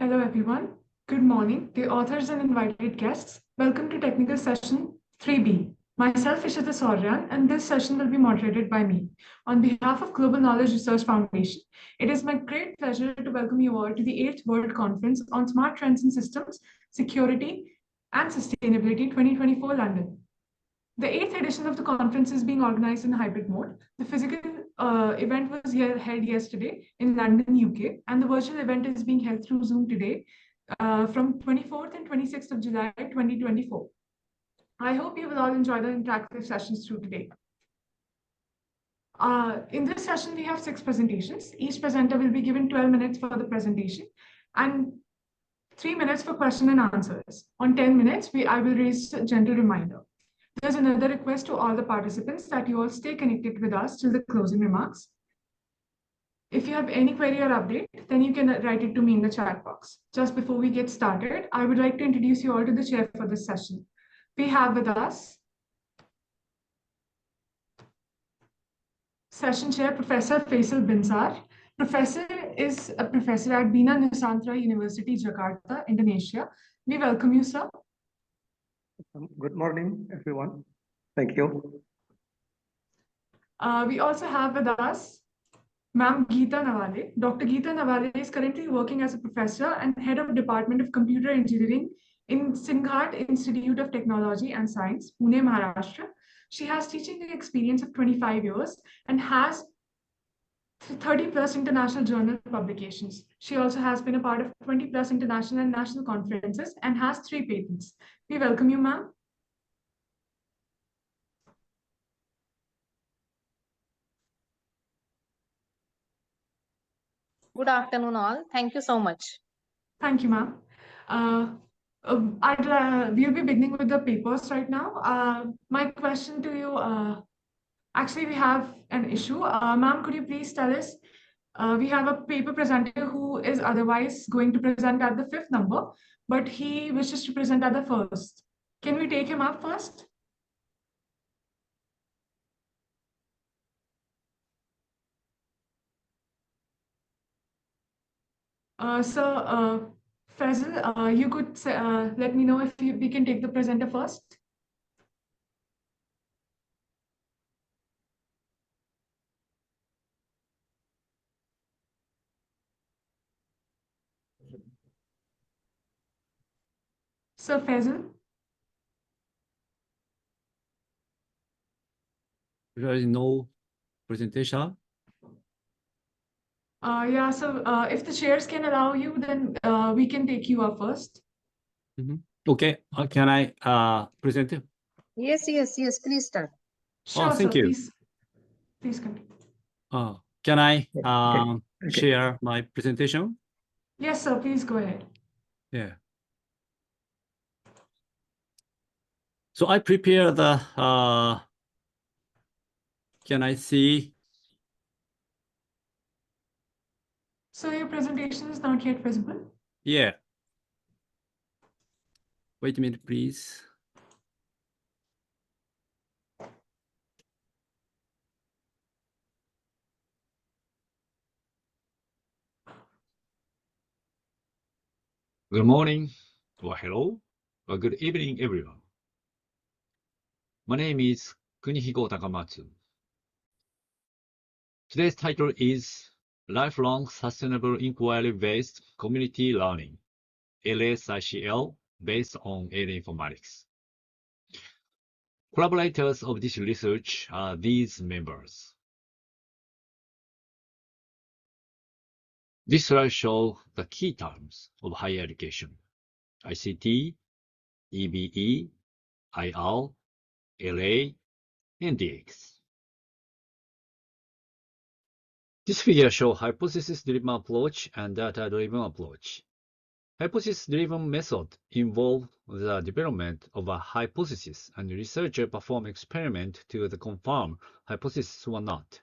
Hello, everyone. Good morning, the authors and invited guests. Welcome to Technical Session 3B. Myself, Ishita Sauryan, and this session will be moderated by me. On behalf of Global Knowledge Research Foundation, it is my great pleasure to welcome you all to the 8th World Conference on Smart Trends in Systems, Security, and Sustainability 2024 London. The 8th edition of the conference is being organized in hybrid mode. The physical event was held yesterday in London, UK, and the virtual event is being held through Zoom today from 24th and 26th of July 2024. I hope you will all enjoy the interactive sessions through today. In this session, we have 6 presentations. Each presenter will be given 12 minutes for the presentation and 3 minutes for question and answers. On 10 minutes, I will raise a gentle reminder. There's another request to all the participants that you all stay connected with us till the closing remarks. If you have any query or update, then you can write it to me in the chat box. Just before we get started, I would like to introduce you all to the chair for this session. We have with us Session Chair Professor Faisal Binsar. Professor is a professor at Bina Nusantara University, Jakarta, Indonesia. We welcome you, sir. Good morning, everyone. Thank you. We also have with us Ma'am Geeta Nawale. Dr. Geeta Nawale is currently working as a professor and head of Department of Computer Engineering in Singhat Institute of Technology and Science, Pune, Maharashtra. She has teaching experience of 25 years and has 30 plus international journal publications. She also has been a part of 20 plus international and national conferences and has 3 patents. We welcome you, ma'am. Good afternoon, all. Thank you so much. Thank you, ma'am. We'll be beginning with the papers right now. My question to you, actually, we have an issue. Ma'am, could you please tell us, we have a paper presenter who is otherwise going to present at the 5th number, but he wishes to present at the 1st. Can we take him up first? Faisal, you could say, let me know if we can take the presenter first. So Faisal. There is no presentation. Yeah, so if the chairs can allow you, then we can take you up first. Okay, can I present it? Yes, please start. Sure, thank sir, you. Please continue. Can I Okay. share my presentation? Yes, sir, please go ahead. Yeah. So I prepare the, can I see? So your presentation is not yet visible? Yeah. Wait a minute, please. Good morning, or hello, or good evening, everyone. My name is Kunihiko Takamatsu. Today's title is Lifelong Sustainable Inquiry-Based Community Learning, LSICL, based on AI informatics. Collaborators of this research are these members. This slide shows the key terms of higher education: ICT, EBE, IR, LA, and DX. This figure shows hypothesis-driven approach and data-driven approach. Hypothesis-driven method involve the development of a hypothesis and researcher perform experiment to confirm hypothesis or not.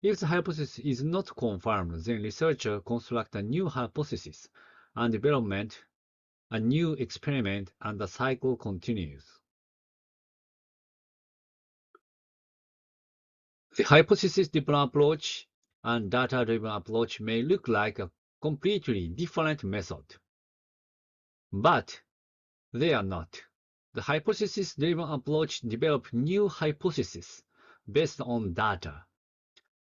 If the hypothesis is not confirmed, then researcher construct a new hypothesis and development a new experiment, and the cycle continues. The hypothesis-driven approach and data-driven approach may look like completely different method. But they are not. The hypothesis-driven approach develops new hypotheses based on data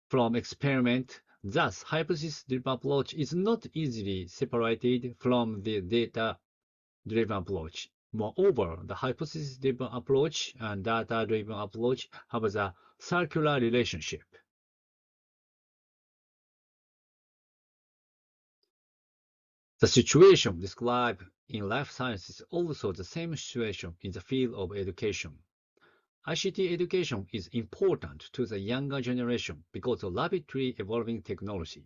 from experiment. Thus, hypothesis-driven approach is not easily separated from the data-driven approach. Moreover, the hypothesis-driven approach and data-driven approach have a circular relationship. The situation described in life sciences is also the same situation in the field of education. ICT education is important to the younger generation because of rapidly evolving technology.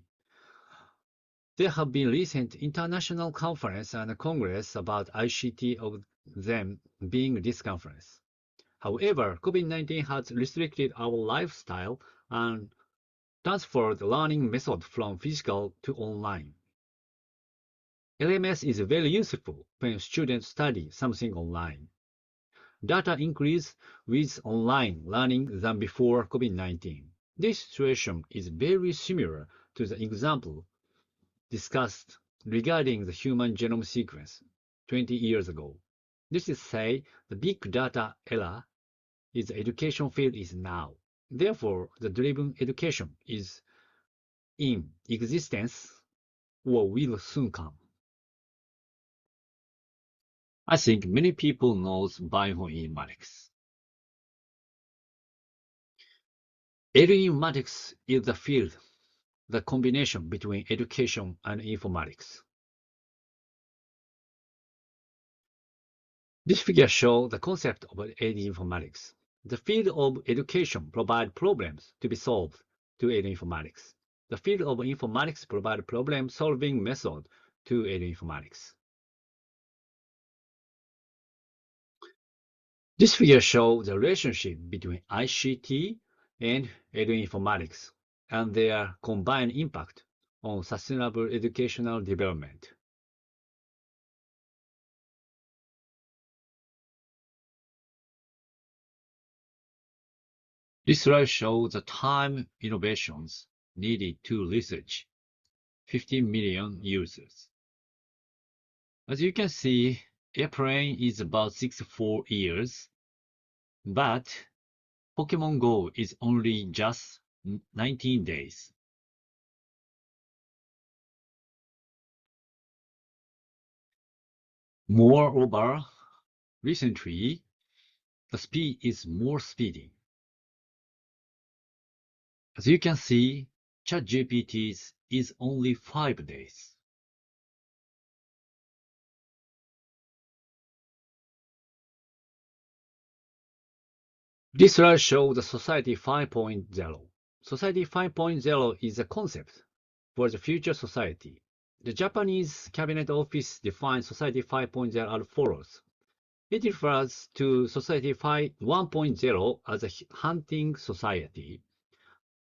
There have been recent international conferences and congress about ICT, of them being this conference. However, COVID-19 has restricted our lifestyle and transferred the learning method from physical to online. LMS is very useful when students study something online. Data increase with online learning than before COVID-19. This situation is very similar to the example discussed regarding the human genome sequence 20 years ago. This is to say, the big data era is the education field is now. Therefore, the driven education is in existence or will soon come. I think many people know bioinformatics. Informatics is the field, the combination between education and informatics. This figure shows the concept of AD informatics. The field of education provides problems to be solved to AD informatics. The field of informatics provides problem-solving method to AD informatics. This figure shows the relationship between ICT and eduinformatics and their combined impact on sustainable educational development. This slide shows the time innovations needed to research 15 million users. As you can see, airplane is about 64 years, but Pokemon Go is only just 19 days. Moreover, recently, the speed is more speedy. As you can see, ChatGPT is only 5 days. This slide shows the Society 5.0. Society 5.0 is a concept for the future society. The Japanese Cabinet Office defines Society 5.0 as follows. It refers to Society 1.0 as a hunting society,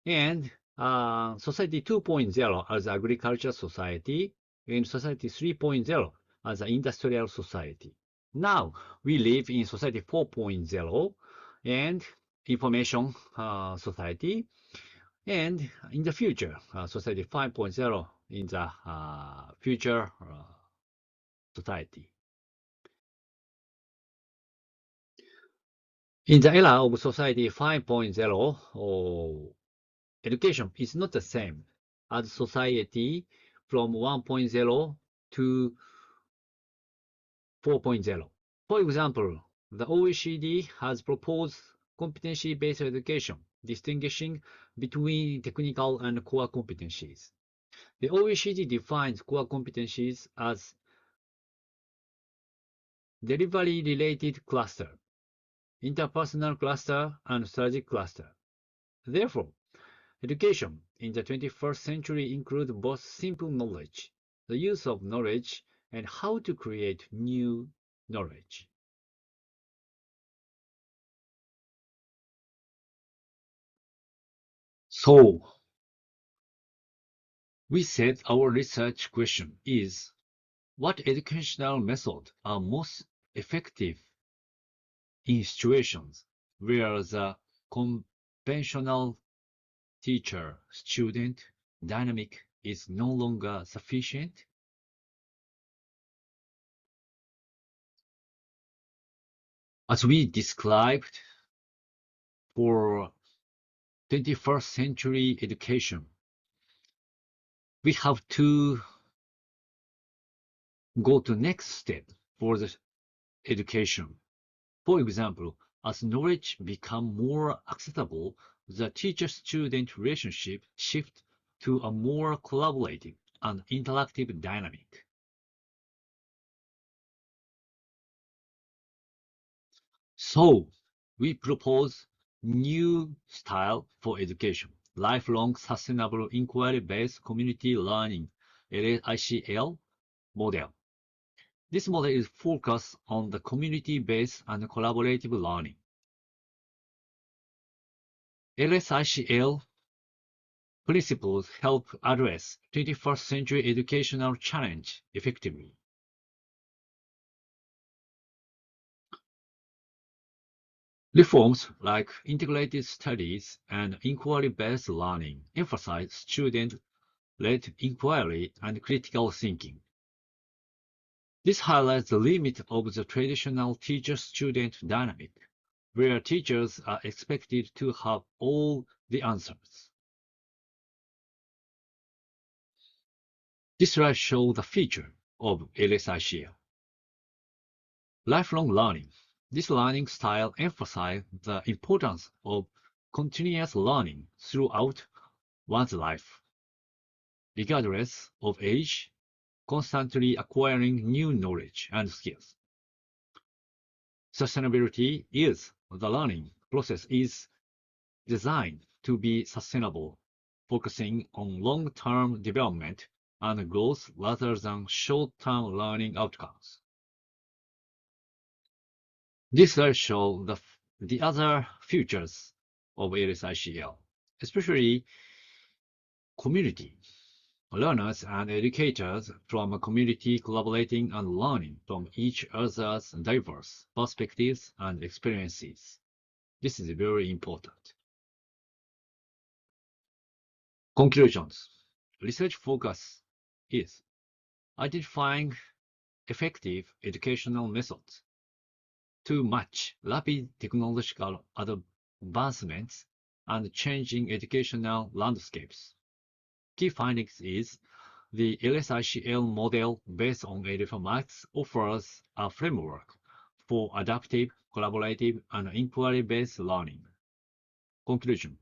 and Society 2.0 as agriculture society, and Society 3.0 as an industrial society. Now we live in Society 4.0 and information society, and in the future, Society 5.0 in the future society. In the era of Society 5.0, education is not the same as society from 1.0 to 4.0. For example, the OECD has proposed competency-based education, distinguishing between technical and core competencies. The OECD defines core competencies as delivery-related cluster, interpersonal cluster, and strategic cluster. Therefore, education in the 21st century includes both simple knowledge, the use of knowledge, and how to create new knowledge. So, we said our research question is, what educational methods are most effective in situations where the conventional teacher-student dynamic is no longer sufficient? As we described for 21st century education, we have to go to next step for the education. For example, as knowledge become more accessible, the teacher-student relationship shift to a more collaborative and interactive dynamic. So, we propose new style for education, lifelong sustainable inquiry-based community learning, LICL model. This model is focused on the community-based and collaborative learning. LSICL principles help address 21st century educational challenge effectively. Reforms like integrated studies and inquiry-based learning emphasize student-led inquiry and critical thinking. This highlights the limit of the traditional teacher-student dynamic, where teachers are expected to have all the answers. This slide shows the feature of LSICL. Lifelong learning. This learning style emphasizes the importance of continuous learning throughout one's life, regardless of age, constantly acquiring new knowledge and skills. Sustainability is the learning process is designed to be sustainable, focusing on long-term development and growth rather than short-term learning outcomes. This slide shows the other features of LSICL, especially community. Learners and educators from a community collaborating and learning from each other's diverse perspectives and experiences. This is very important. Conclusions. Research focus is identifying effective educational methods to match rapid technological advancements and changing educational landscapes. Key findings is the LSICL model based on ADFMAX offers a framework for adaptive, collaborative, and inquiry-based learning. Conclusion.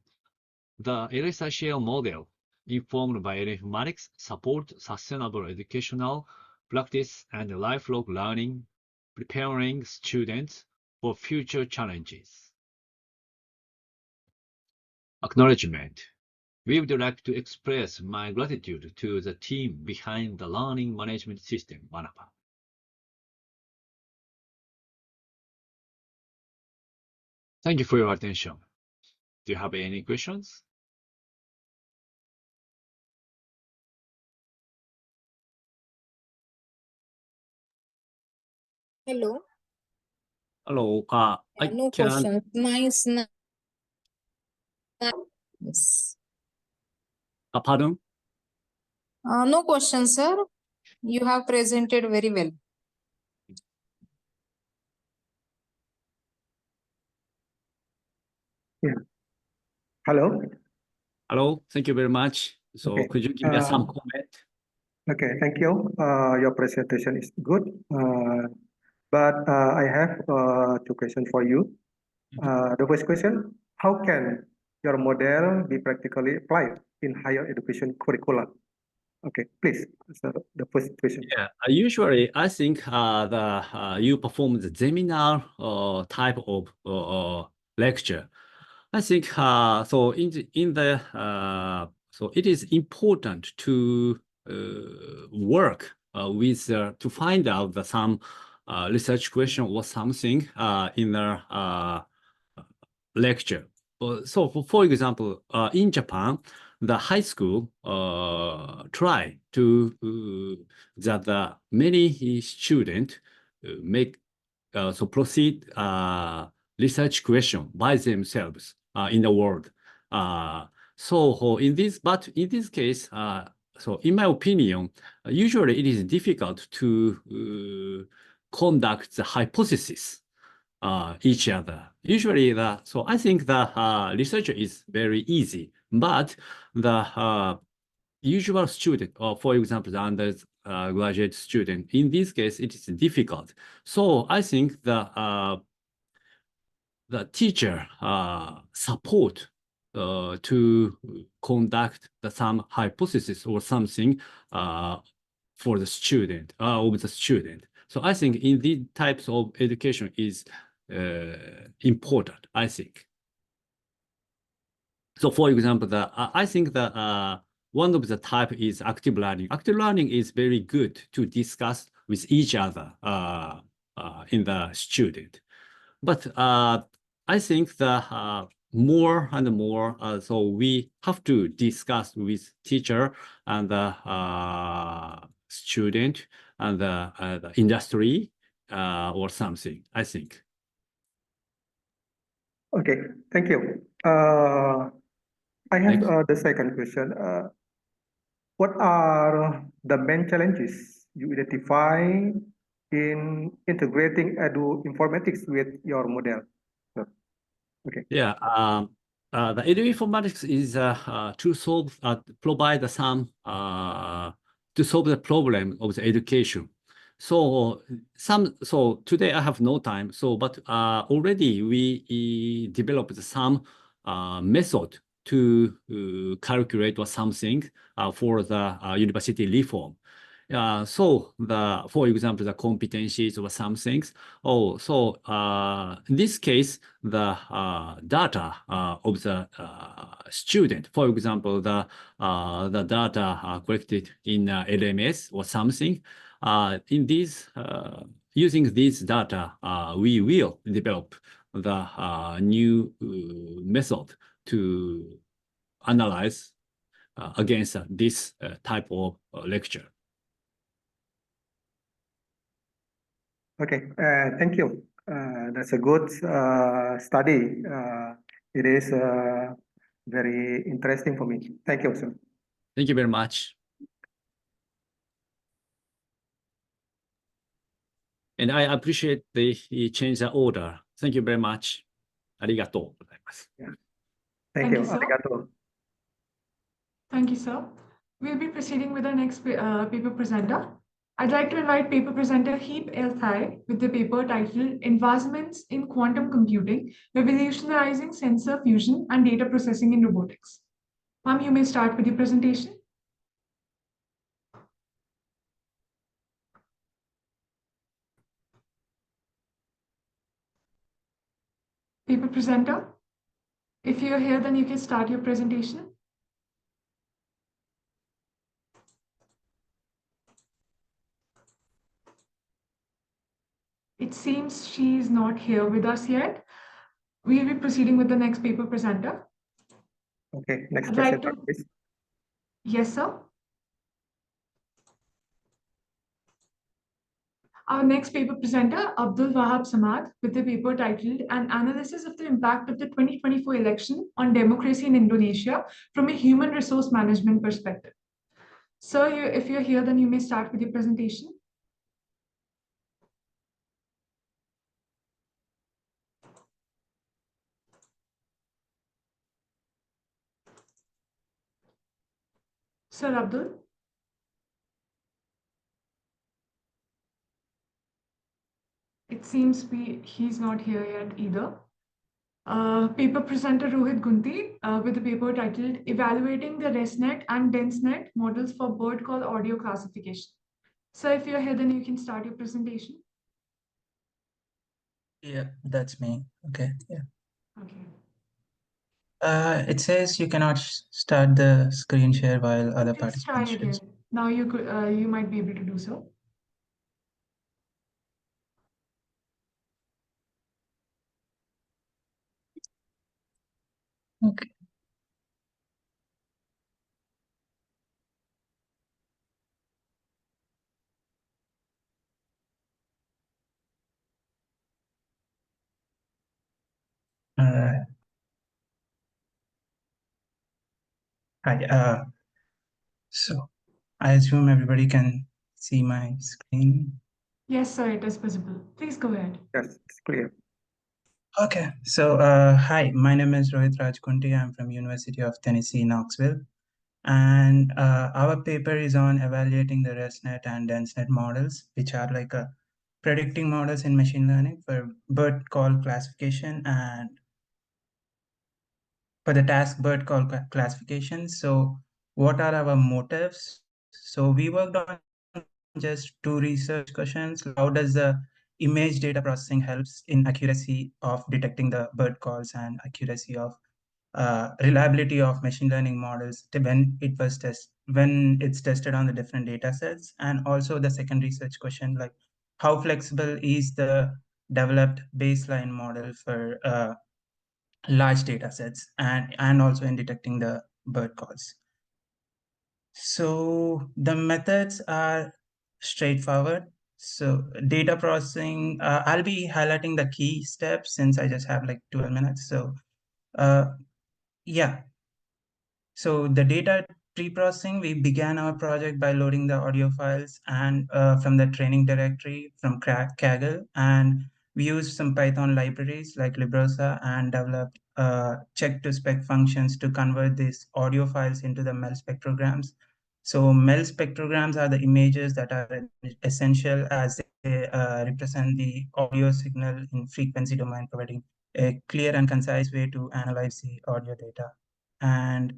The LSICL model, informed by ADFMAX, supports sustainable educational practice and lifelong learning, preparing students for future challenges. Acknowledgement. We would like to express my gratitude to the team behind the learning management system, MANAPA. Thank you for your attention. Do you have any questions? Hello. Hello. I No can. questions. Nice. Yes. Pardon? No questions, sir. You have presented very well. Yeah. Hello. Hello. Thank you very much. So Okay. could you give me some comment? Okay, thank you. Your presentation is good. But I have two questions for you. The first question, how can your model be practically applied in higher education curricula? Okay, please. So the first question. Yeah, usually I think you perform the seminar type of lecture. I think so so it is important to work with to find out some research question or something in the lecture. So for example, in Japan, the high school try to that many students make so proceed research question by themselves in the world. So in this case, so in my opinion, usually it is difficult to conduct the hypothesis each other. Usually, so I think the research is very easy, but the usual student, or for example, the undergraduate student, in this case, it is difficult. So I think the teacher support to conduct some hypothesis or something for the student, of the student. So I think in these types of education is important, I think. So for example, I think that one of the type is active learning. Active learning is very good to discuss with each other in the student. But I think the more and more, so we have to discuss with teacher and the student and the industry or something, I think. Okay, thank you. I have the second question. What are the main challenges you identify in integrating edu informatics with your model? So, okay. Yeah, the edu-informatics is to solve, provide some, to solve the problem of the education. So so today I have no time. So, but already we developed some method to calculate or something for the university reform. So for example, the competencies or some things. Oh, so in this case, the data of the student, for example, the data collected in LMS or something, in these using this data, we will develop the new method to analyze against this type of lecture. Okay, thank you. That's a good study. It is very interesting for me. Thank you, sir. Thank you very much. And I appreciate the change the order. Thank you very much. ありがとうございます。Thank Thank you. you, sir. Arigato. Thank you, sir. We'll be proceeding with our next paper presenter. I'd like to invite paper presenter Heep El Thai with the paper titled Advancements in Quantum Computing, Revolutionizing Sensor Fusion and Data Processing in Robotics. Ma'am, you may start with your presentation. Paper presenter, if you're here, then you can start your presentation. It seems she's not here with us yet. We'll be proceeding with the next paper presenter. Okay, next I'd like presenter, to- please. Yes, sir. Our next paper presenter, Abdul Wahab Samad, with the paper titled An Analysis of the Impact of the 2024 Election on Democracy in Indonesia from a Human Resource Management Perspective. Sir, if you're here, then you may start with your presentation. Sir Abdul. It seems he's not here yet either. Paper presenter Rohit Gunti with the paper titled Evaluating the ResNet and DenseNet Models for Bird Call Audio Classification. So if you're here, then you can start your presentation. Yeah, that's me. Okay, yeah. Okay. It says you cannot start the screen share while other Let's try participants. again. Now you might be able to do so. Okay. All right. Hi. So I assume everybody can see my screen. Yes, sir, it is visible. Please go ahead. Yes, it's clear. Okay, so hi, my name is Rohit Rajkunti. I'm from University of Tennessee, Knoxville. And our paper is on evaluating the ResNet and DenseNet models, which are like predicting models in machine learning for bird call classification and for the task bird call classification. So what are our motives? So we worked on just two research questions. How does the image data processing helps in accuracy of detecting the bird calls and accuracy of reliability of machine learning models when it's tested on the different data sets? And also the second research question, like how flexible is the developed baseline model for large data sets and also in detecting the bird calls. So the methods are straightforward. So data processing, I'll be highlighting the key steps since I just have like 12 minutes. So yeah, so the data pre-processing, we began our project by loading the audio files and from the training directory from Kaggle, and we used some Python libraries like Librosa and developed check to spec functions to convert these audio files into the MEL spectrograms. So MEL spectrograms are the images that are essential as they represent the audio signal in frequency domain, providing a clear and concise way to analyze the audio data. And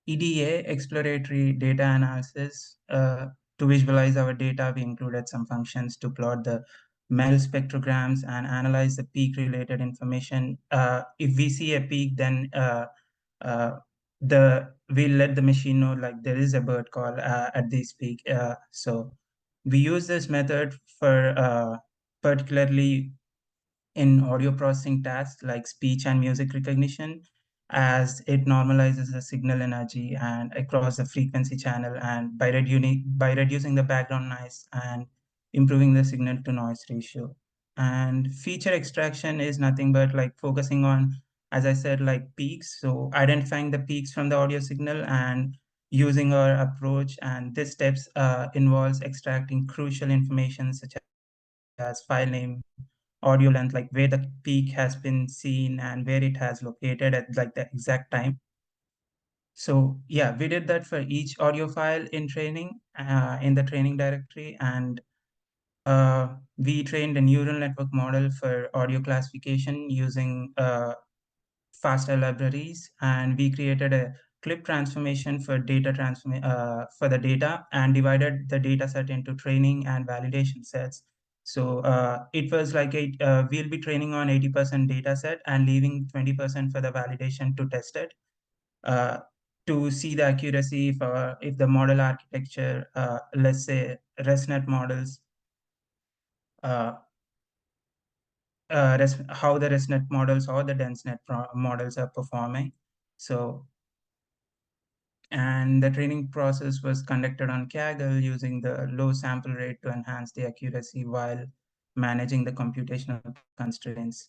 EDA, exploratory data analysis, to visualize our data, we included some functions to plot the MEL spectrograms and analyze the peak related information. If we see a peak, then we'll let the machine know like there is a bird call at this peak. So we use this method for particularly in audio processing tasks like speech and music recognition, as it normalizes the signal energy and across the frequency channel, and by reducing the background noise and improving the signal to noise ratio. And feature extraction is nothing but like focusing on, as I said, like peaks. So identifying the peaks from the audio signal and using our approach. And this steps involves extracting crucial information such as file name, audio length, like where the peak has been seen and where it has located at like the exact time. So yeah, we did that for each audio file in training, in the training directory. And we trained a neural network model for audio classification using faster libraries, and we created a clip transformation for for the data and divided the data set into training and validation sets. So it was like we'll be training on 80% data set and leaving 20% for the validation to test it, uh, to see the accuracy if the model architecture, let's say ResNet models, uh, how the ResNet models or the DenseNet models are performing. So, and the training process was conducted on Kaggle using the low sample rate to enhance the accuracy while managing the computational constraints.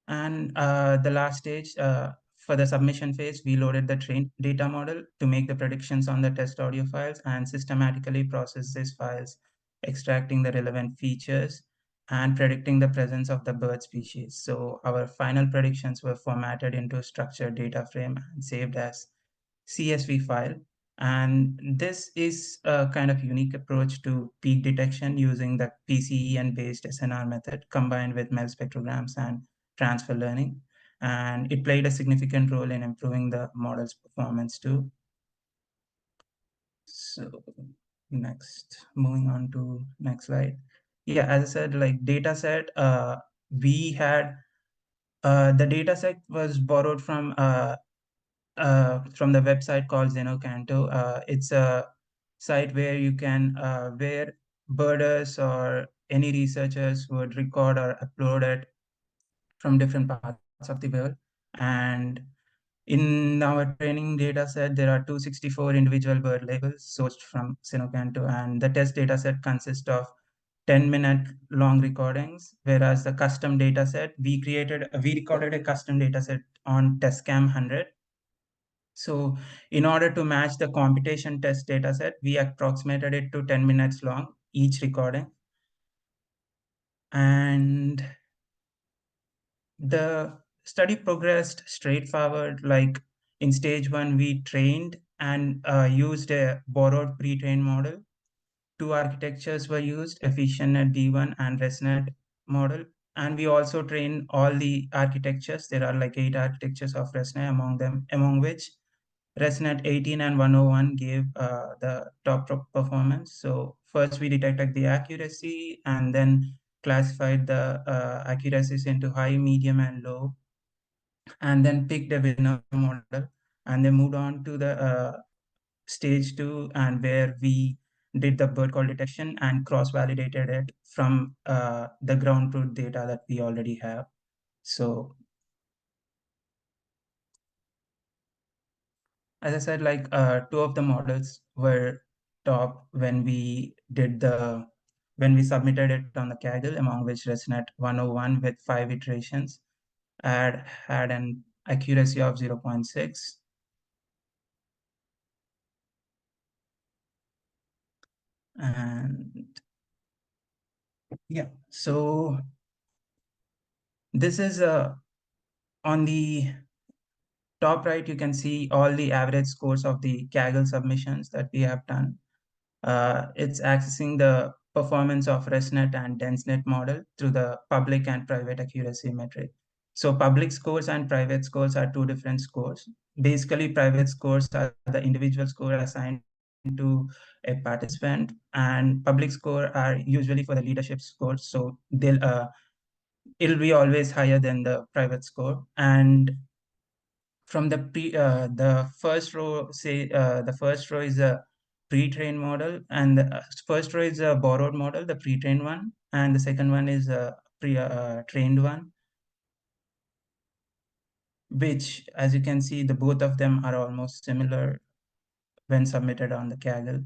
And the last stage, for the submission phase, we loaded the trained data model to make the predictions on the test audio files and systematically process these files, extracting the relevant features and predicting the presence of the bird species. So our final predictions were formatted into a structured data frame and saved as CSV file. And this is a kind of unique approach to peak detection using the PCEN based SNR method combined with MEL spectrograms and transfer learning. And it played a significant role in improving the model's performance too. So moving on to next slide. Yeah, as I said, like data set, we had the data set was borrowed from the website called Zenocanto. It's a site where you can, where birders or any researchers would record or upload it from different parts of the world. And in our training data set, there are 264 individual bird labels sourced from Zenocanto, and the test data set consists of 10-minute long recordings, whereas the custom data set, we recorded a custom data set on TestCam 100. So in order to match the computation test data set, we approximated it to 10 minutes long, each recording. And the study progressed straightforward. Like in stage 1, we trained and used a borrowed pre-trained model. 2 architectures were used, EfficientNet D1 and ResNet model. And we also trained all the architectures. There are like 8 architectures of ResNet among which ResNet 18 and 101 gave the top performance. So first we detected the accuracy and then classified the accuracies into high, medium, and low, and then picked a winner model, and then moved on to the stage 2, and where we did the bird call detection and cross-validated it from the ground truth data that we already have. So as I said, like 2 of the models were top when we submitted it on the Kaggle, among which ResNet 101 with 5 iterations had an accuracy of 0.6. And yeah, so this is on the top right, you can see all the average scores of the Kaggle submissions that we have done. It's accessing the performance of ResNet and DenseNet model through the public and private accuracy metric. So public scores and private scores are 2 different scores. Basically, private scores are the individual score assigned to a participant, and public score are usually for the leadership scores. So it'll be always higher than the private score. And from the first row, the first row is a pre-trained model, and the first row is a borrowed model, the pre-trained one, and the second one is a trained one, which, as you can see, the both of them are almost similar when submitted on the Kaggle.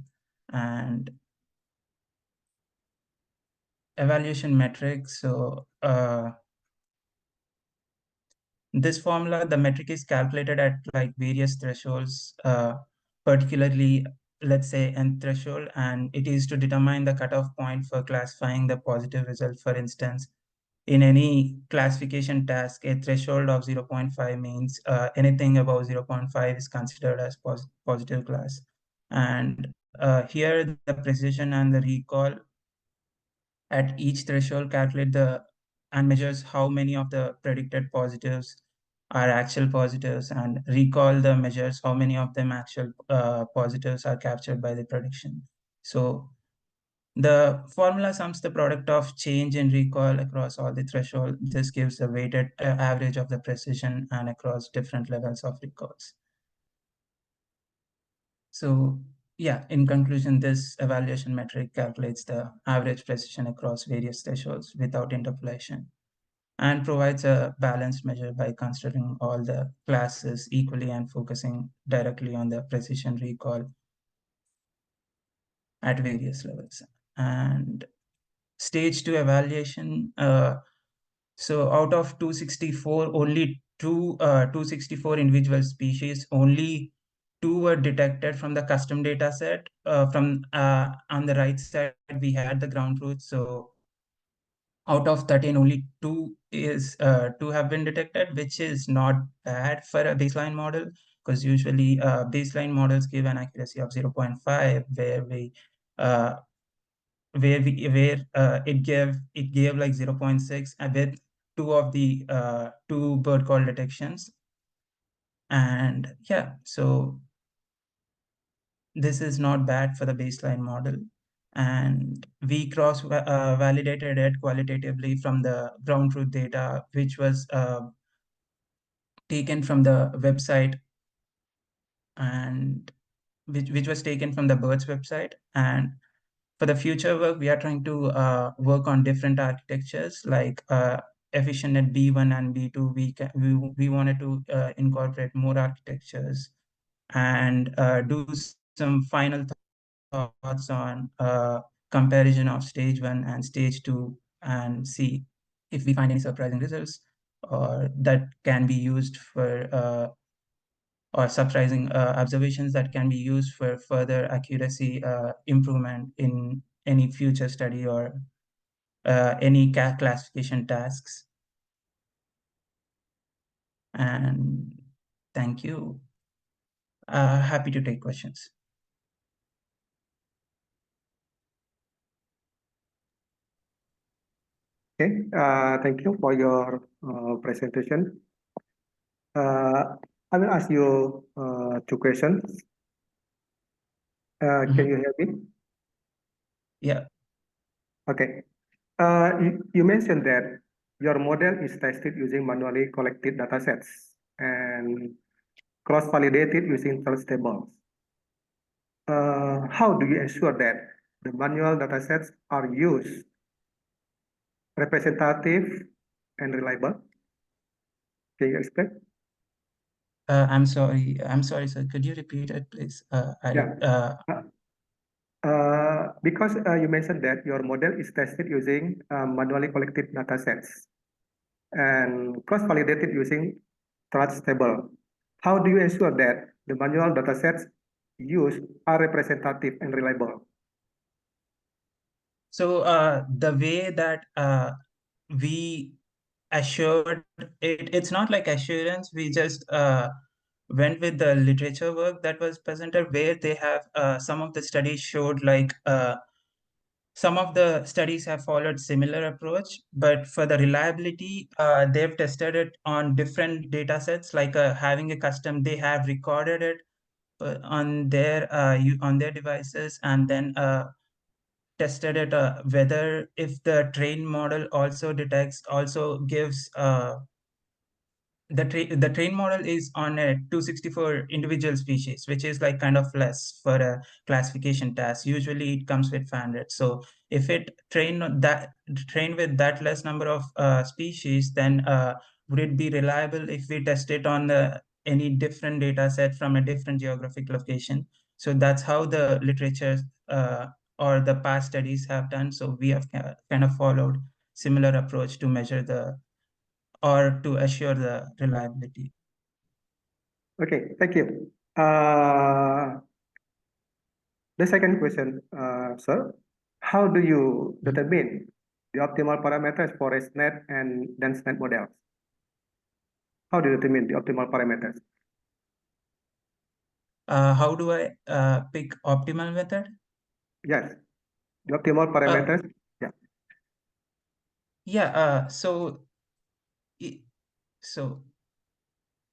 And evaluation metrics. So this formula, the metric is calculated at like various thresholds, particularly, let's say, n threshold, and it is to determine the cutoff point for classifying the positive result. For instance, in any classification task, a threshold of 0.5 means anything above 0.5 is considered as positive class. And here, the precision and the recall at each threshold calculate and measures how many of the predicted positives are actual positives, and recall the measures how many of them actual positives are captured by the prediction. So the formula sums the product of change in recall across all the threshold. This gives a weighted average of the precision and across different levels of recalls. So yeah, in conclusion, this evaluation metric calculates the average precision across various thresholds without interpolation, and provides a balanced measure by considering all the classes equally and focusing directly on the precision recall at various levels. And stage 2 evaluation. So out of 264, only 264 individual species, only 2 were detected from the custom data set. On the right side, we had the ground truth. So out of 13, only 2 have been detected, which is not bad for a baseline model, because usually baseline models give an accuracy of 0.5, where it gave like 0.6 with 2 of the 2 bird call detections. And yeah, so this is not bad for the baseline model. And we cross validated it qualitatively from the ground truth data, which was taken from the website, and which was taken from the BIRDS website. And for the future work, we are trying to work on different architectures like EfficientNet B1 and B2. We wanted to incorporate more architectures and do some final thoughts on comparison of stage 1 and stage 2, and see if we find any surprising results or that can be used for or surprising observations that can be used for further accuracy improvement in any future study or any classification tasks. And thank you. Happy to take questions. Okay, thank you for your presentation. I will ask you two questions. Can you hear me? Yeah. Okay. You mentioned that your model is tested using manually collected datasets and cross-validated using trust tables. How do you ensure that the manual datasets are used representative and reliable? Can you explain? I'm sorry, sir. Could you repeat it, please? Yeah. Because you mentioned that your model is tested using manually collected datasets and cross-validated using trust table. How do you ensure that the manual datasets used are representative and reliable? So the way that we assured it's not like assurance. We just went with the literature work that was presented, where they have some of the studies showed like some of the studies have followed similar approach, but for the reliability, they've tested it on different data sets, like having a custom, they have recorded it on their devices, and then tested it whether if the trained model also gives the train model is on a 264 individual species, which is like kind of less for a classification task. Usually it comes with 500. So if it train with that less number of species, then would it be reliable if we test it on any different data set from a different geographic location? So that's how the literature or the past studies have done. So we have kind of followed similar approach to measure or to assure the reliability. Okay, thank you. The second question, sir, how do you determine the optimal parameters for ResNet and DenseNet models? How do you determine the optimal parameters? How do I pick optimal method? Yes, the optimal parameters. Yeah. Yeah. So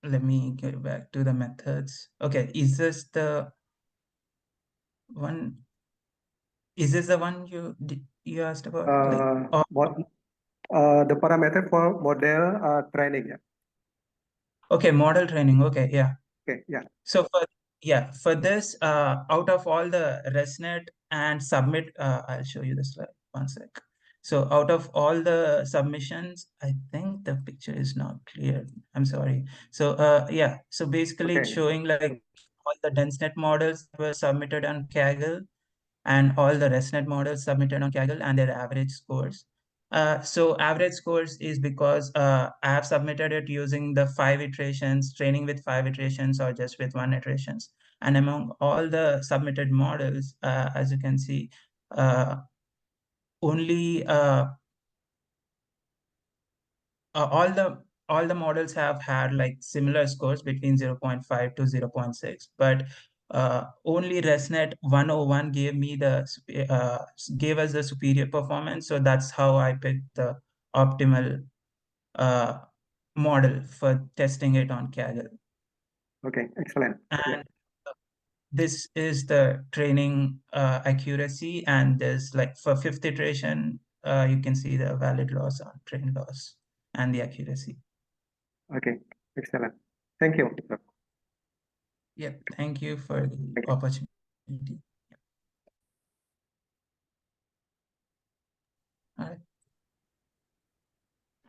let me get back to the methods. Okay. Is this the one you asked about? The parameter for model training. Yeah. Okay, model training. Okay, yeah. Okay, yeah. So for this, out of all the ResNet and submit, I'll show you the slide. One sec. So out of all the submissions, I think the picture is not clear. I'm sorry. So yeah, so basically it's showing like all the DenseNet models were submitted on Kaggle and all the ResNet models submitted on Kaggle and their average scores. So average scores is because I have submitted it using the 5 iterations, training with 5 iterations or just with 1 iterations. And among all the submitted models, as you can see, only all the models have had like similar scores between 0.5 to 0.6, but only ResNet 101 gave us the superior performance. So that's how I picked the optimal model for testing it on Kaggle. Okay, excellent. And this is the training accuracy, and there's like for 5th iteration, you can see the valid loss on train loss and the accuracy. Okay, excellent. Thank you. Yeah, thank you for the opportunity. All right.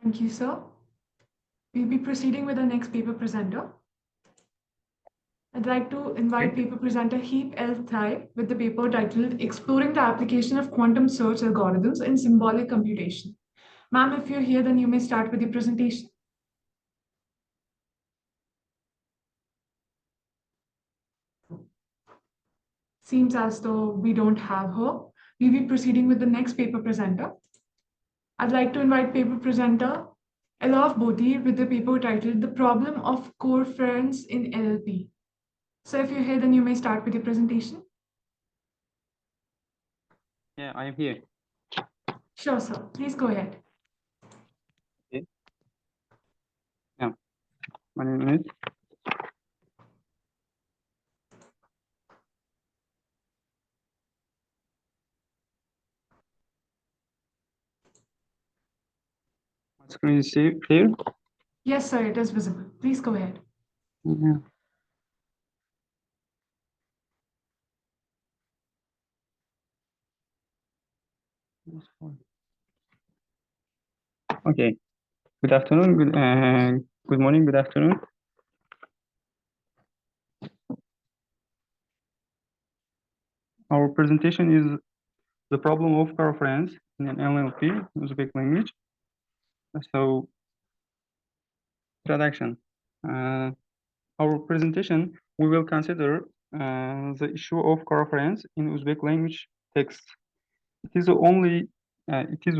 Thank you, sir. We'll be proceeding with our next paper presenter. I'd like to invite paper presenter Heap L. Thai with the paper titled Exploring the Application of Quantum Search Algorithms in Symbolic Computation. Ma'am, if you're here, then you may start with your presentation. seems as though we don't have her. We'll be proceeding with the next paper presenter. I'd like to invite paper presenter Elaf Bodhi with the paper titled The Problem of Core Friends in LLP. So if you're here, then you may start with your presentation. Yeah, I am here. Sure, sir. Please go ahead. Okay. Yeah, my name is. My screen is clear. Yes, sir, it is visible. Please go ahead. Yeah. Okay. Good afternoon. Good morning. Good afternoon. Our presentation is the problem of core friends in an NLP Uzbek language. So, introduction. Our presentation, we will consider the issue of core friends in Uzbek language text. It is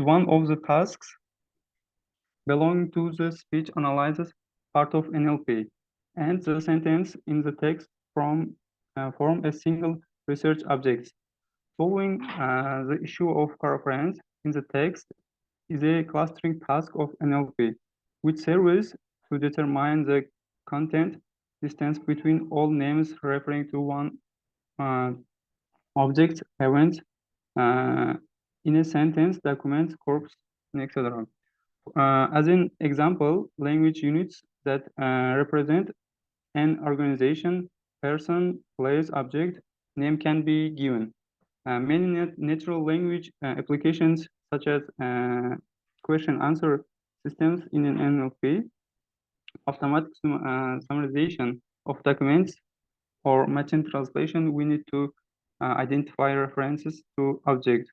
one of the tasks belonging to the speech analysis part of NLP, and the sentence in the text form a single research object. Solving the issue of core-friends in the text is a clustering task of NLP, which serves to determine the content distance between all names referring to one object, event, in a sentence, document, corpus, etc. As an example, language units that represent an organization, person, place, object, name can be given. Many natural language applications, such as question-answer systems in an NLP, automatic summarization of documents, or machine translation, we need to identify references to objects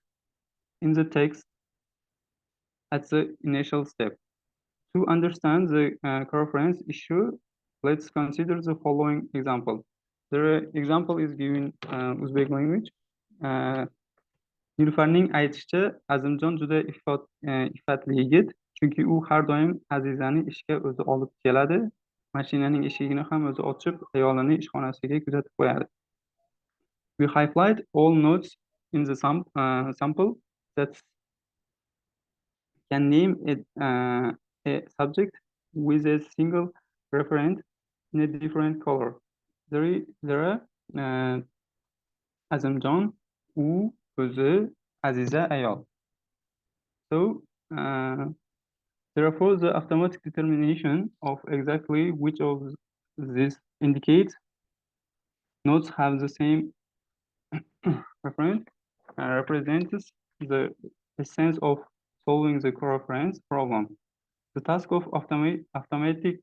in the text at the initial step. To understand the core-friends issue, let's consider the following example. The example is given Uzbek language. Nilüfer'ning aytishicha, Azimjon juda iffatli yigit, chunki u har doim Azizani ishga o'zi olib keladi, mashinaning eshigini ham o'zi ochib, ayolini ishxonasiga kuzatib qo'yadi. We highlight all notes in the sample that can name a subject with a single referent in a different color. There are Azimjon, u, o'zi, Aziza, ayol. So, therefore, the automatic determination of exactly which of these indicates nodes have the same reference represents the essence of solving the core-reference problem. The task of automatic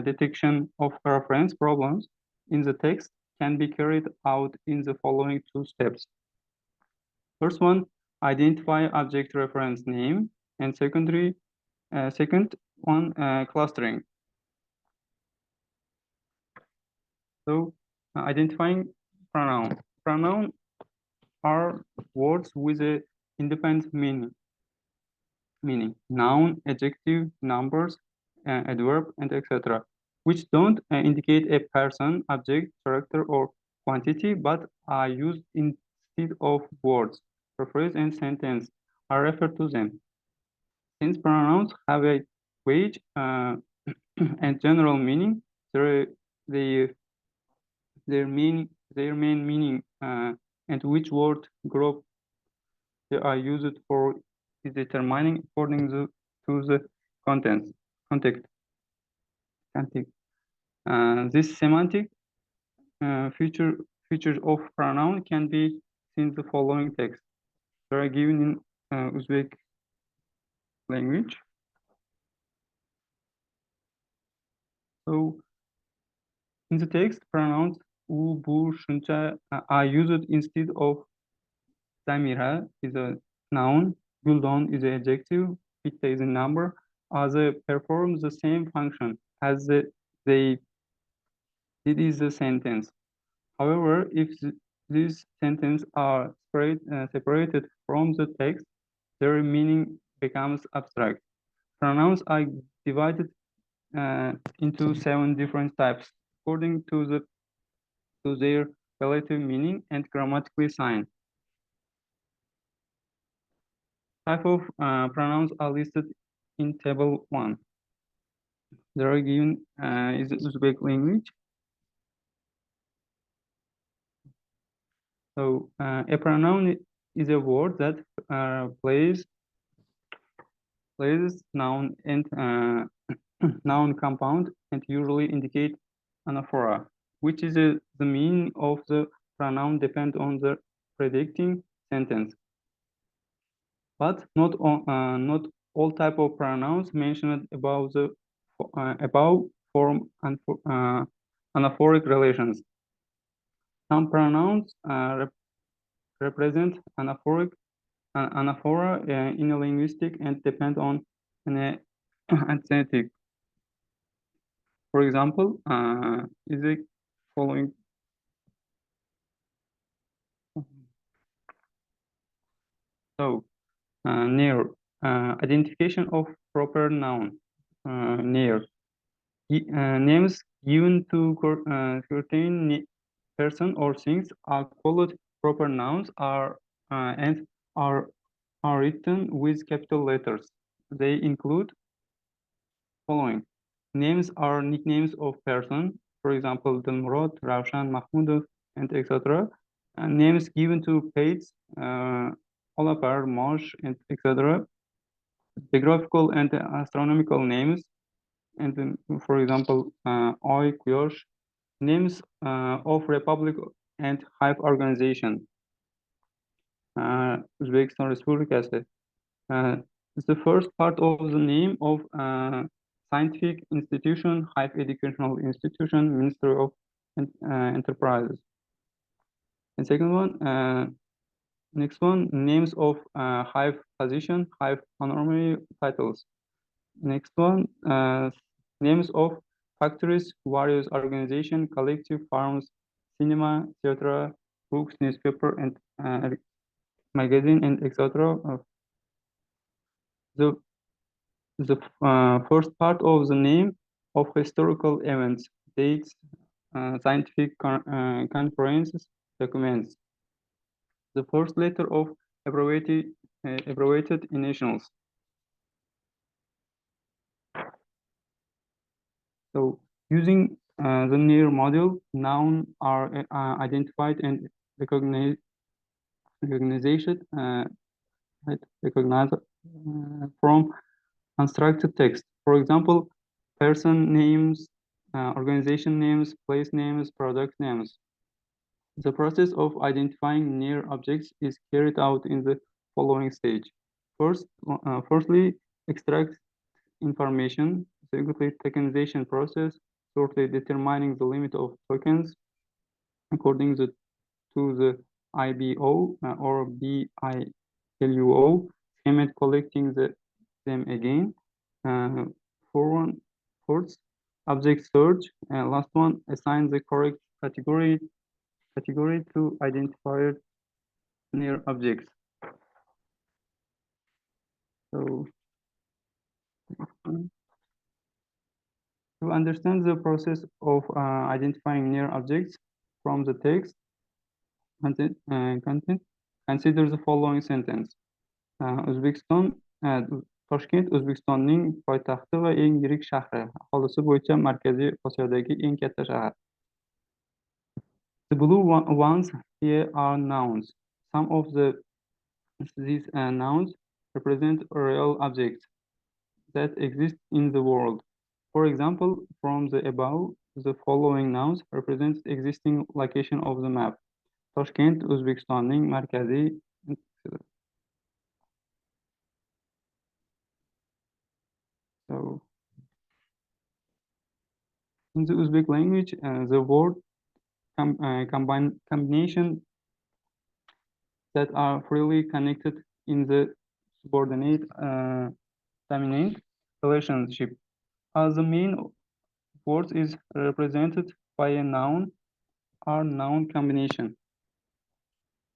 detection of core-reference problems in the text can be carried out in the following two steps. First one, identify object reference name, and second one, clustering. So, identifying pronoun. Pronoun are words with a independent meaning, noun, adjective, numbers, adverb, and etc., which don't indicate a person, object, character, or quantity, but are used instead of words. For phrase and sentence are referred to them. Since pronouns have a vague and general meaning, their main meaning and which word group they are used for is determining according to the context. This semantic features of pronoun can be seen in the following text. They are given in Uzbek language. So, in the text, pronouns u, bu, shuncha are used instead of Samira is a noun, Guldon is an adjective, Pitta is a number, as they perform the same function as they did in the sentence. However, if these sentences are separated from the text, their meaning becomes abstract. Pronouns are divided into 7 different types according to their relative meaning and grammatically sign. Type of pronouns are listed in table 1. They are given is Uzbek language. So a pronoun is a word that places noun and noun compound and usually indicate anaphora, which is the meaning of the pronoun depend on the predicting sentence. But not all type of pronouns mentioned above the above form and anaphoric relations. Some pronouns represent anaphora in a linguistic and depend on an aesthetic. For example, is the following. So, near identification of proper noun. Near names given to certain person or things are called proper nouns and are written with capital letters. They include following. Names are nicknames of person, for example, Dilmurod, Ravshan, Mahmudov, and etc. And names given to pets, Olapar, Mosh, and etc. Geographical and astronomical names, and for example, Oy, Kuyosh, names of republic and hive organization. Uzbekistan Respublikası. The first part of the name of scientific institution, hive educational institution, Ministry of Enterprises. And second one, next one, names of hive position, hive honorary titles. Next one, names of factories, various organization, collective farms, cinema, theater, books, newspaper, and magazine, and etc. The first part of the name of historical events, dates, scientific conferences, documents. The first letter of abbreviated initials. So using the near model, nouns are identified and recognized from unstructured text. For example, person names, organization names, place names, product names. The process of identifying near objects is carried out in the following stage. Firstly, extract information. Secondly, tokenization process. Thirdly, determining the limit of tokens according to the IBO or BILUO scheme, collecting them again. Fourth, object search. Last one, assign the correct category to identified near objects. So to understand the process of identifying near objects from the text content, consider the following sentence. O'zbekiston, Toshkent O'zbekistonning poytaxti va eng yirik shahri. Aholisi bo'yicha Markaziy Osiyodagi eng katta shahar. The blue ones here are nouns. Some of these nouns represent real objects that exist in the world. For example, from the above, the following nouns represent existing location of the map. Toshkent O'zbekistonning markaziy. So, in the Uzbek language, the word combination that are freely connected in the subordinate dominant relationship. As the main word is represented by a noun or noun combination.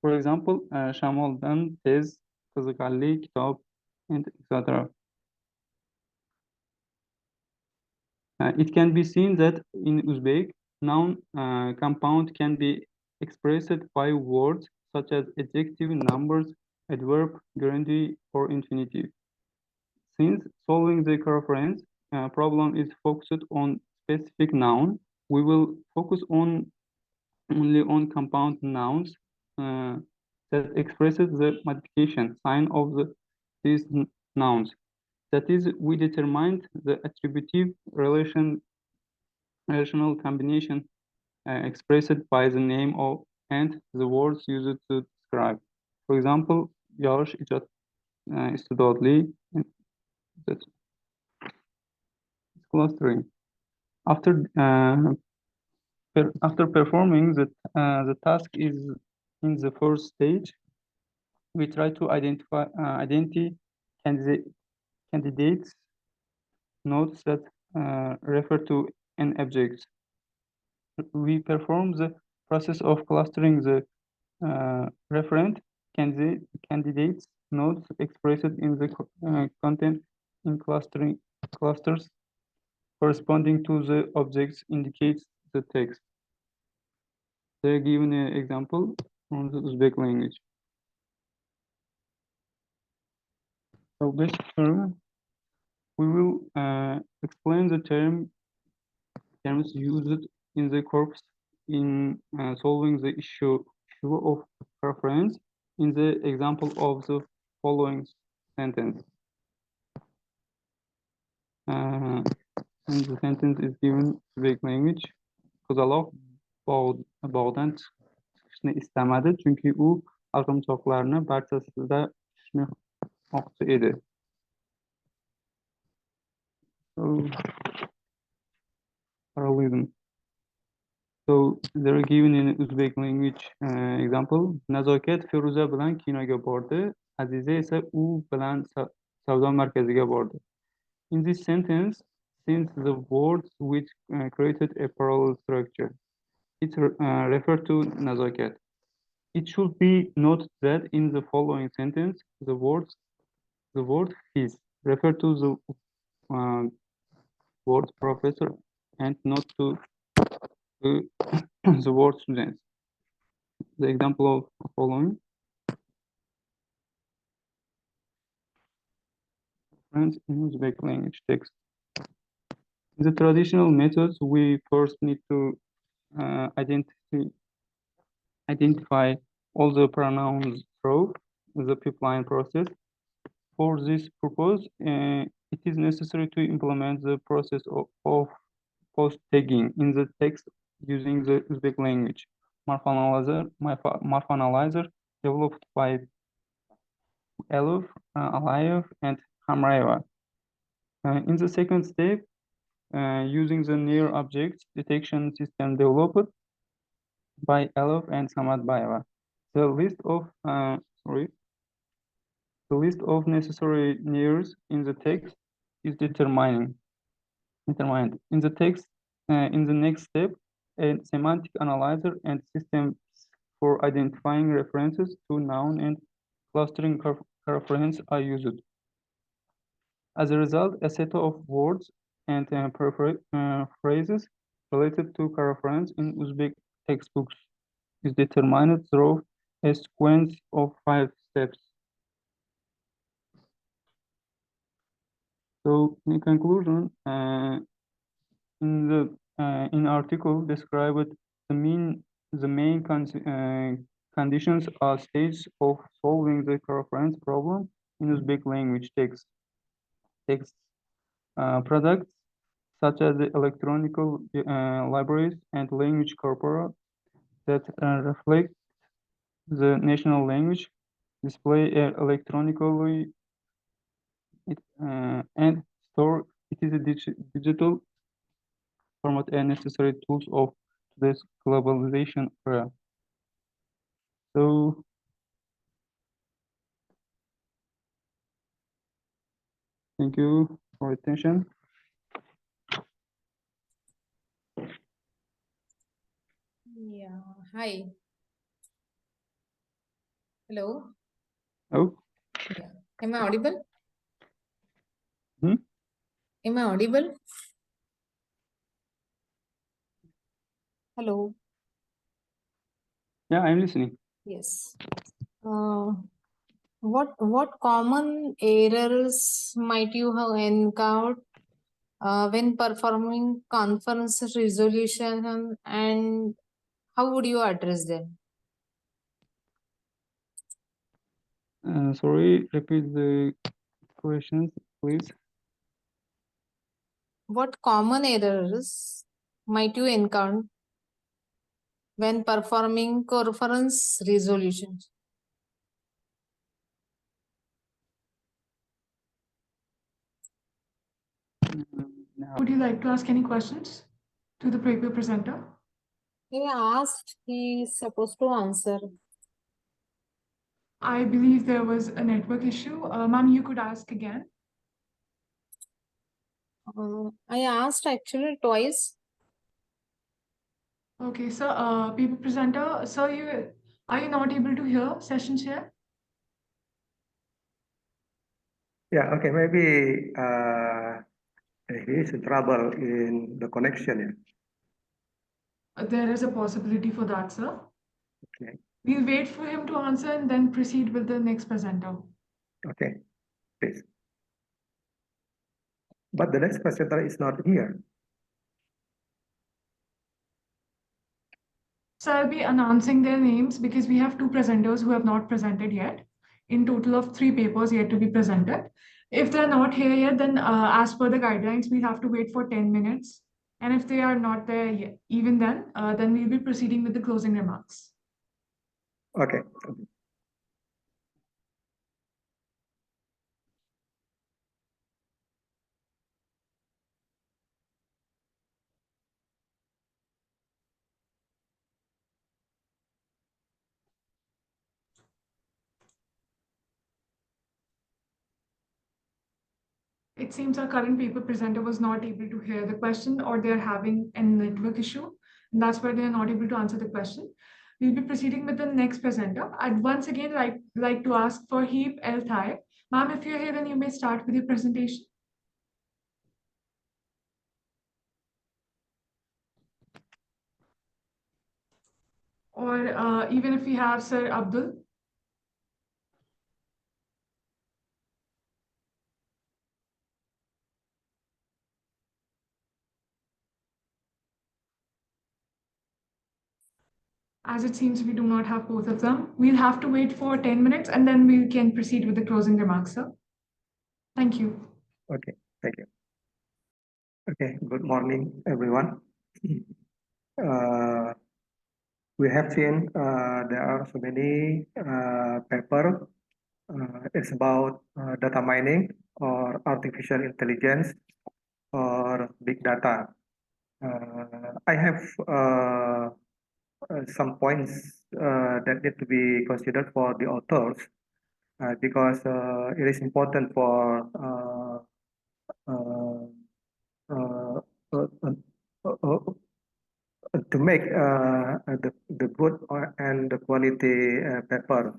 For example, Shamol'dan tez, Kızılkalli, kitap, and etc. It can be seen that in Uzbek, noun compound can be expressed by words such as adjective, numbers, adverb, gerundy, or infinitive. Since solving the reference problem is focused on specific noun, we will focus only on compound nouns that expresses the modification sign of these nouns. That is, we determined the attributive relational combination expressed by the name of and the words used to describe. For example, Yağış icat istidadlı, that's clustering. After performing the task is in the first stage, we try to identify candidates nodes that refer to an object. We perform the process of clustering the referent candidates nodes expressed in the content in clusters corresponding to the objects indicates the text. They are given an example from the Uzbek language. So this term, we will explain the terms used in the corpus in solving the issue of preference in the example of the following sentence. And the sentence is given Uzbek language. Qızaloq bağdan çıxışını istəmədi, çünki o arımçaqlarını barchasida çıxışını oqçu edi. So they're given in Uzbek language example. Nazokat Feruza bilan kinoga bordi, Aziza esa u bilan savdo markaziga bordi. In this sentence, since the words which created a parallel structure, it refers to Nazokat. It should be noted that in the following sentence, the word his refer to the word professor and not to the word students. The example of following. Friends in Uzbek language text. In the traditional methods, we first need to identify all the pronouns through the pipeline process. For this purpose, it is necessary to implement the process of post-tagging in the text using the Uzbek language morph analyzer developed by Elov, Alayev, and Hamraeva. In the second step, using the near objects detection system developed by Elov and Samadbayeva. The list of necessary nears in the text is determined. In the text, in the next step, a semantic analyzer and systems for identifying references to noun and clustering reference are used. As a result, a set of words and phrases related to reference in Uzbek textbooks is determined through a sequence of 5 steps. So, in conclusion, in article described the main conditions are stages of solving the reference problem in Uzbek language text products such as the electronic libraries and language corpora that reflect the national language display electronically and store it is a digital format and necessary tools of today's globalization era. So thank you for attention. Yeah, hi. Hello. Oh, Yeah. Am I audible? Hmm? Am I audible? Hello. yeah, I'm listening. Yes. What common errors might you have encountered when performing conference resolution, and how would you address them? Sorry, repeat the questions, please. What common errors might you encounter when performing conference resolutions? Now, Would you like to ask any questions to the paper presenter? He asked, he is supposed to answer. I believe there was a network issue. Ma'am, you could ask again. I asked actually twice. Okay, sir, paper presenter, sir, are you not able to hear session share? Yeah, okay, maybe he is in trouble in the connection. There is a possibility for that, sir. Okay, We'll wait for him to answer and then proceed with the next presenter. okay, please. But the next presenter is not here. So I'll be announcing their names because we have two presenters who have not presented yet. In total of 3 papers yet to be presented. If they're not here yet, then as per the guidelines, we have to wait for 10 minutes. And if they are not there yet, even then we'll be proceeding with the closing remarks. Okay. It seems our current paper presenter was not able to hear the question, or they're having a network issue. And that's why they're not able to answer the question. We'll be proceeding with the next presenter. I'd once again like to ask for Heep El Thai. Ma'am, if you're here, then you may start with your presentation. Or even if we have Sir Abdul. As it seems we do not have both of them, we'll have to wait for 10 minutes and then we can proceed with the closing remarks, sir. Thank you. Okay, thank you. Okay, good morning, everyone. We have seen there are so many paper. It's about data mining or artificial intelligence or big data. I have some points that need to be considered for the authors because it is important for uh, uh, uh, uh, uh, to make the good and the quality paper,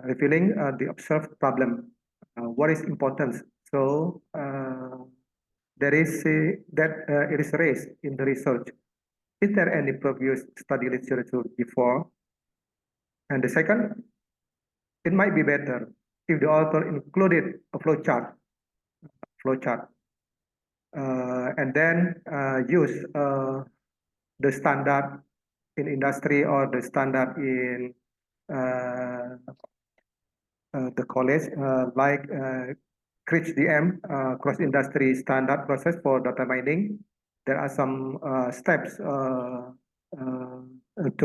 revealing the observed problem. What is important? So there is that it is raised in the research. Is there any previous study literature before? And the second, it might be better if the author included a flowchart, and then use the standard in industry or the standard in uh, the college, like CRISH-DM, cross-industry standard process for data mining. There are some steps to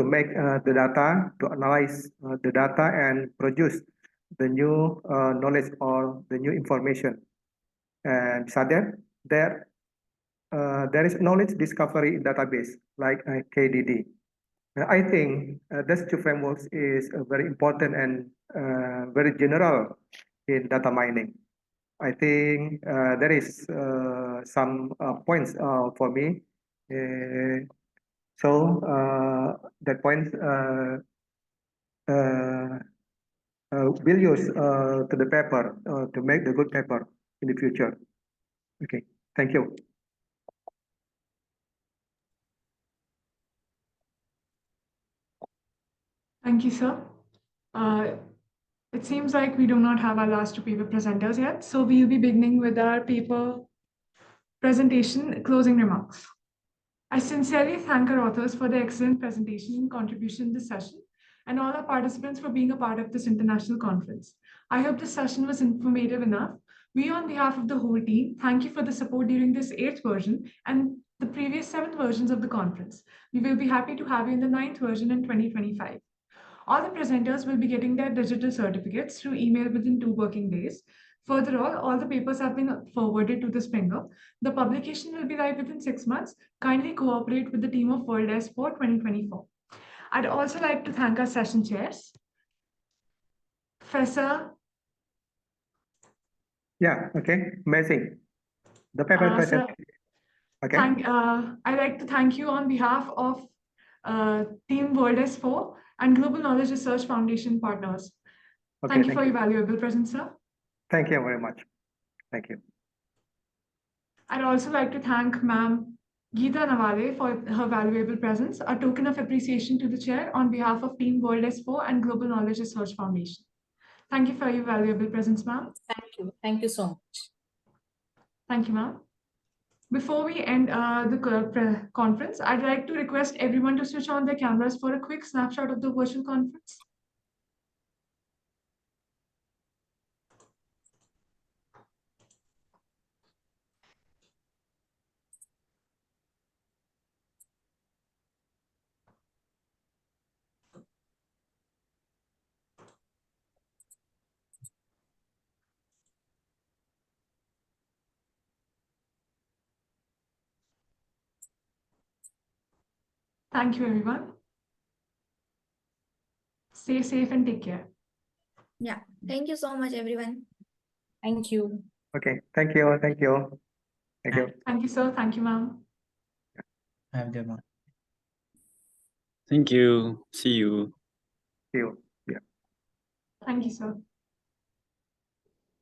make the data, to analyze the data and produce the new knowledge or the new information. And besides that, there is knowledge discovery database like KDD. I think these two frameworks is very important and very general in data mining. I think there is some points for me. So that point will use to the paper to make the good paper in the future. Okay, thank you. Thank you, sir. It seems like we do not have our last two paper presenters yet, so we'll be beginning with our paper presentation closing remarks. I sincerely thank our authors for their excellent presentation and contribution in this session, and all our participants for being a part of this international conference. I hope this session was informative enough. We, on behalf of the whole team, thank you for the support during this 8th version and the previous 7 versions of the conference. We will be happy to have you in the 9th version in 2025. All the presenters will be getting their digital certificates through email within 2 working days. Further, all the papers have been forwarded to the Springer. The publication will be live within 6 months. Kindly cooperate with the team of WS4 2024. I'd also like to thank our session chairs. Professor. Yeah, okay, amazing. The paper presentation. Okay. I'd like to thank you on behalf of Team WS4 and Global Knowledge Research Foundation partners. Okay, Thank you for your valuable presence, sir. Thank you very much. Thank you. I'd also like to thank Ma'am Geeta Nawale for her valuable presence, a token of appreciation to the chair on behalf of Team WS4 and Global Knowledge Research Foundation. Thank you for your valuable presence, ma'am. Thank you. Thank you so much. Thank you, ma'am. Before we end the conference, I'd like to request everyone to switch on their cameras for a quick snapshot of the virtual conference. Thank you, everyone. Stay safe and take care. Yeah. Thank you so much, everyone. Thank you. Okay, thank you, thank you. Thank you. Thank you, sir. Thank you, ma'am. Have a good one. Thank you. See you. See you. Yeah. Thank you, sir.